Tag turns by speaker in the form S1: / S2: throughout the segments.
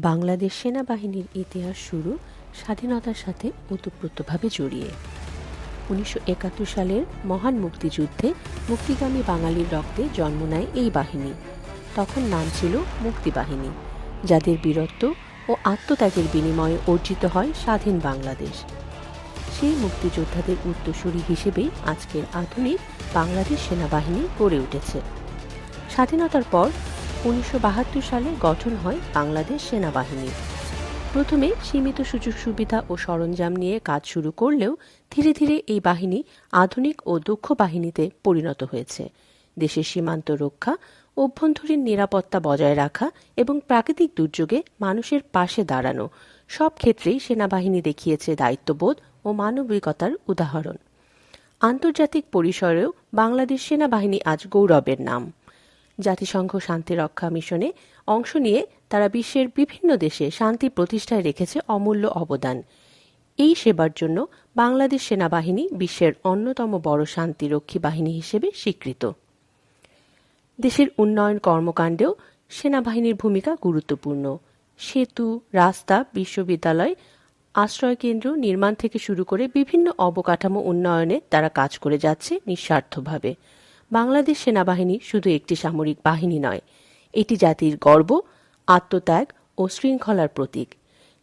S1: বাংলাদেশ সেনাবাহিনীর ইতিহাস শুরু স্বাধীনতার সাথে ওতপ্রোতভাবে জড়িয়ে। ১৯৭১ সালের মহান মুক্তিযুদ্ধে মুক্তিগামী বাঙালির রক্তে জন্ম নেয় এই বাহিনী। তখন নাম ছিল মুক্তিবাহিনী, যাদের বীরত্ব ও আত্মত্যাগের বিনিময়ে অর্জিত হয় স্বাধীন বাংলাদেশ। সেই মুক্তিযোদ্ধাদের উত্তরসূরি হিসেবেই আজকের আধুনিক বাংলাদেশ সেনাবাহিনী গড়ে উঠেছে। স্বাধীনতার পর ১৯৭২ সালে গঠন হয় বাংলাদেশ সেনাবাহিনী। প্রথমে সীমিত সুযোগ সুবিধা ও সরঞ্জাম নিয়ে কাজ শুরু করলেও ধীরে ধীরে এই বাহিনী আধুনিক ও দক্ষ বাহিনীতে পরিণত হয়েছে। দেশের সীমান্ত রক্ষা, অভ্যন্তরীণ নিরাপত্তা বজায় রাখা এবং প্রাকৃতিক দুর্যোগে মানুষের পাশে দাঁড়ানো, সব ক্ষেত্রেই সেনাবাহিনী দেখিয়েছে দায়িত্ববোধ ও মানবিকতার উদাহরণ। আন্তর্জাতিক পরিসরেও বাংলাদেশ সেনাবাহিনী আজ গৌরবের নাম। জাতিসংঘ শান্তিরক্ষা মিশনে অংশ নিয়ে তারা বিশ্বের বিভিন্ন দেশে শান্তি প্রতিষ্ঠায় রেখেছে অমূল্য অবদান। এই সেবার জন্য বাংলাদেশ সেনাবাহিনী বিশ্বের অন্যতম বড় শান্তিরক্ষী বাহিনী হিসেবে স্বীকৃত। দেশের উন্নয়ন কর্মকাণ্ডেও সেনাবাহিনীর ভূমিকা গুরুত্বপূর্ণ। সেতু, রাস্তা, বিশ্ববিদ্যালয়, আশ্রয়কেন্দ্র নির্মাণ থেকে শুরু করে বিভিন্ন অবকাঠামো উন্নয়নে তারা কাজ করে যাচ্ছে নিঃস্বার্থভাবে। বাংলাদেশ সেনাবাহিনী শুধু একটি সামরিক বাহিনী নয়, এটি জাতির গর্ব, আত্মত্যাগ ও শৃঙ্খলার প্রতীক।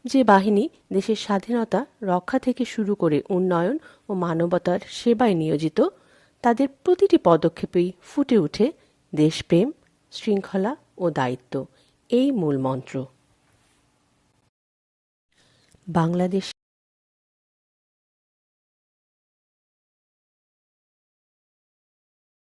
S1: যে বাহিনী দেশের স্বাধীনতা রক্ষা থেকে শুরু করে উন্নয়ন ও মানবতার সেবায় নিয়োজিত, তাদের প্রতিটি পদক্ষেপেই ফুটে ওঠে দেশপ্রেম, শৃঙ্খলা ও দায়িত্ব, এই মূল মন্ত্র। বাংলাদেশ